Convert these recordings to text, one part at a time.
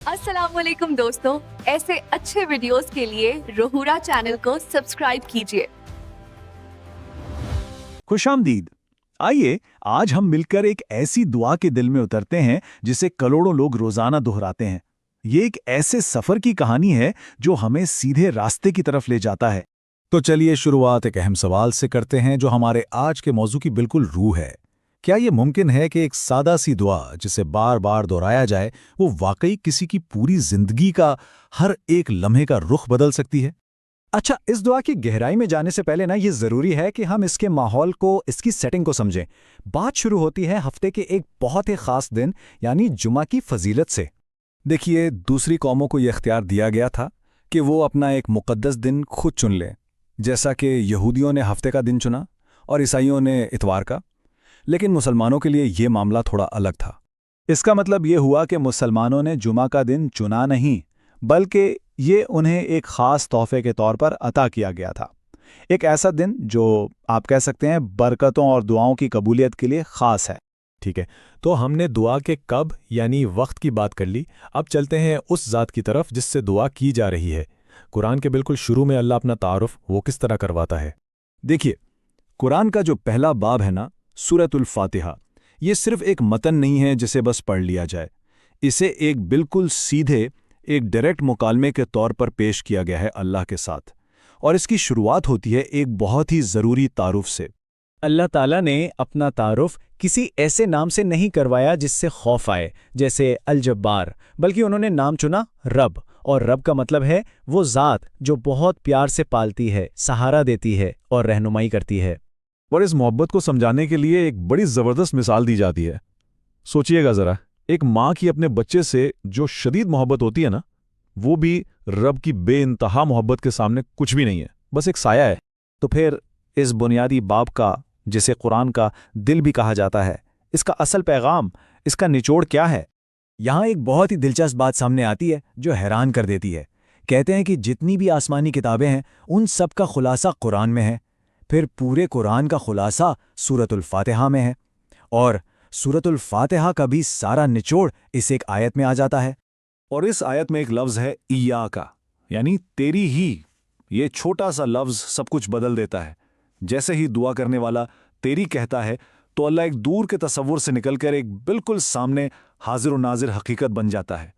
अस्सलाम वालेकुम दोस्तों, ऐसे अच्छे वीडियोस के लिए रोहुरा चैनल को सब्सक्राइब कीजिए। खुशामदीद। आइए आज हम मिलकर एक ऐसी दुआ के दिल में उतरते हैं जिसे करोड़ों लोग रोजाना दोहराते हैं। ये एक ऐसे सफर की कहानी है जो हमें सीधे रास्ते की तरफ ले जाता है। तो चलिए शुरुआत एक अहम सवाल से करते हैं जो हमारे आज के मौजू की बिल्कुल रूह है। क्या ये मुमकिन है कि एक सादा सी दुआ जिसे बार बार दोहराया जाए वो वाकई किसी की पूरी जिंदगी का हर एक लम्हे का रुख बदल सकती है? अच्छा, इस दुआ की गहराई में जाने से पहले ये ज़रूरी है कि हम इसके माहौल को, इसकी सेटिंग को समझें। बात शुरू होती है हफ्ते के एक बहुत ही ख़ास दिन यानी जुमा की फजीलत से। देखिए, दूसरी कौमों को यह इख्तियार दिया गया था कि वो अपना एक मुक़द्दस दिन खुद चुन लें, जैसा कि यहूदियों ने हफ्ते का दिन चुना और ईसाइयों ने इतवार का। लेकिन मुसलमानों के लिए ये मामला थोड़ा अलग था। इसका मतलब ये हुआ कि मुसलमानों ने जुमा का दिन चुना नहीं, बल्कि ये उन्हें एक ख़ास तोहफे के तौर पर अता किया गया था। एक ऐसा दिन जो आप कह सकते हैं बरकतों और दुआओं की कबूलियत के लिए ख़ास है। ठीक है, तो हमने दुआ के कब यानी वक्त की बात कर ली। अब चलते हैं उस ज़ात की तरफ जिससे दुआ की जा रही है। कुरान के बिल्कुल शुरू में अल्लाह अपना तारुफ वो किस तरह करवाता है? देखिए, कुरान का जो पहला बाब है ना, सूरतुल फातिहा, ये सिर्फ एक मतन नहीं है जिसे बस पढ़ लिया जाए। इसे एक बिल्कुल सीधे, एक डायरेक्ट मुकालमे के तौर पर पेश किया गया है अल्लाह के साथ। और इसकी शुरुआत होती है एक बहुत ही ज़रूरी तारुफ से। अल्लाह ताला ने अपना तारुफ किसी ऐसे नाम से नहीं करवाया जिससे खौफ आए, जैसे अल-जब्बार, बल्कि उन्होंने नाम चुना रब। और रब का मतलब है वो ज़ात जो बहुत प्यार से पालती है, सहारा देती है और रहनुमाई करती है। और इस मोहब्बत को समझाने के लिए एक बड़ी ज़बरदस्त मिसाल दी जाती है। सोचिएगा ज़रा, एक माँ की अपने बच्चे से जो शदीद मोहब्बत होती है ना, वो भी रब की बेइंतहा मोहब्बत के सामने कुछ भी नहीं है, बस एक साया है। तो फिर इस बुनियादी बाब का, जिसे कुरान का दिल भी कहा जाता है, इसका असल पैगाम, इसका निचोड़ क्या है? यहाँ एक बहुत ही दिलचस्प बात सामने आती है जो हैरान कर देती है। कहते हैं कि जितनी भी आसमानी किताबें हैं उन सब का खुलासा कुरान में है। फिर पूरे कुरान का खुलासा सूरतुल फातिहा में है, और सूरतुल फातिहा का भी सारा निचोड़ इस एक आयत में आ जाता है। और इस आयत में एक लफ्ज़ है इया का, यानी तेरी ही। ये छोटा सा लफ्ज़ सब कुछ बदल देता है। जैसे ही दुआ करने वाला तेरी कहता है तो अल्लाह एक दूर के तसव्वुर से निकलकर एक बिल्कुल सामने हाजिर व नाजिर हकीकत बन जाता है।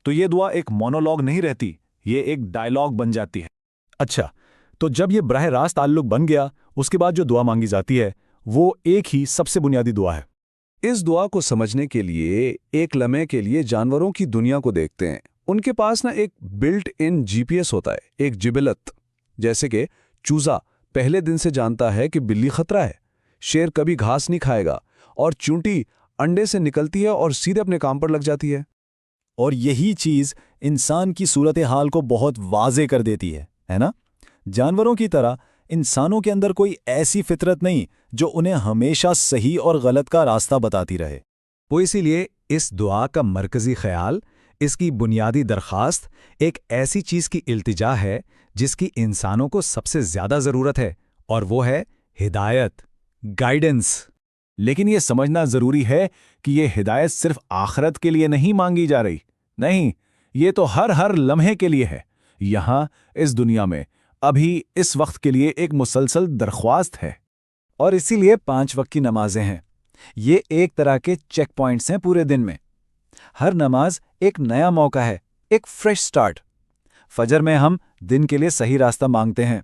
तो ये दुआ एक मोनोलॉग नहीं रहती, ये एक डायलॉग बन जाती है। अच्छा, तो जब ये बराह रास्त ताल्लुक बन गया, उसके बाद जो दुआ मांगी जाती है वो एक ही सबसे बुनियादी दुआ है। इस दुआ को समझने के लिए एक लम्हे के लिए जानवरों की दुनिया को देखते हैं। उनके पास एक बिल्ट इन जीपीएस होता है, एक जिबिलत। जैसे कि चूजा पहले दिन से जानता है कि बिल्ली खतरा है, शेर कभी घास नहीं खाएगा, और चूंटी अंडे से निकलती है और सीधे अपने काम पर लग जाती है। और यही चीज़ इंसान की सूरत हाल को बहुत वाज़े कर देती है ना? जानवरों की तरह इंसानों के अंदर कोई ऐसी फितरत नहीं जो उन्हें हमेशा सही और गलत का रास्ता बताती रहे। वो इसीलिए इस दुआ का मरकज़ी ख्याल, इसकी बुनियादी दरख्वास्त एक ऐसी चीज़ की इल्तिजा है जिसकी इंसानों को सबसे ज़्यादा ज़रूरत है, और वो है हिदायत, गाइडेंस। लेकिन ये समझना ज़रूरी है कि ये हिदायत सिर्फ आखिरत के लिए नहीं मांगी जा रही। नहीं, ये तो हर लम्हे के लिए है। यहाँ इस दुनिया में अभी इस वक्त के लिए एक मुसलसल दरख्वास्त है। और इसीलिए 5 वक्त की नमाजें हैं। ये एक तरह के चेक पॉइंट्स हैं पूरे दिन में। हर नमाज एक नया मौका है, एक फ्रेश स्टार्ट। फजर में हम दिन के लिए सही रास्ता मांगते हैं।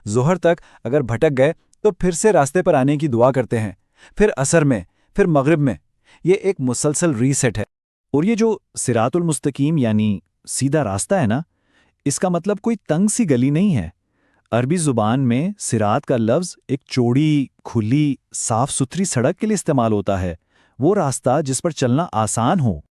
ज़ोहर तक अगर भटक गए तो फिर से रास्ते पर आने की दुआ करते हैं। फिर असर में, फिर मगरिब में। ये एक मुसलसल रीसेट है। और ये जो सिरातुल मुस्तकीम यानी सीधा रास्ता है ना, इसका मतलब कोई तंग सी गली नहीं है। अरबी ज़ुबान में सिरात का लफ्ज़ एक चौड़ी, खुली, साफ सुथरी सड़क के लिए इस्तेमाल होता है। वो रास्ता जिस पर चलना आसान हो।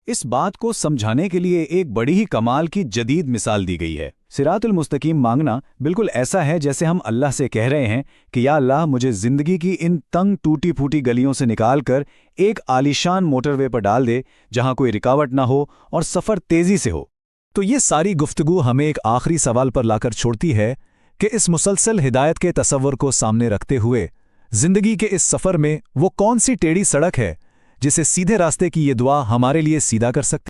इस बात को समझाने के लिए एक बड़ी ही कमाल की जदीद मिसाल दी गई है। सिरातुल मुस्तकीम मांगना बिल्कुल ऐसा है जैसे हम अल्लाह से कह रहे हैं कि या अल्लाह, मुझे ज़िंदगी की इन तंग टूटी फूटी गलियों से निकाल कर एक आलीशान मोटरवे पर डाल दे जहां कोई रुकावट ना हो और सफ़र तेज़ी से हो। तो ये सारी गुफ्तगू हमें एक आखिरी सवाल पर लाकर छोड़ती है कि इस मुसलसल हिदायत के तसव्वुर को सामने रखते हुए ज़िंदगी के इस सफ़र में वो कौन सी टेढ़ी सड़क है जिसे सीधे रास्ते की ये दुआ हमारे लिए सीधा कर सकती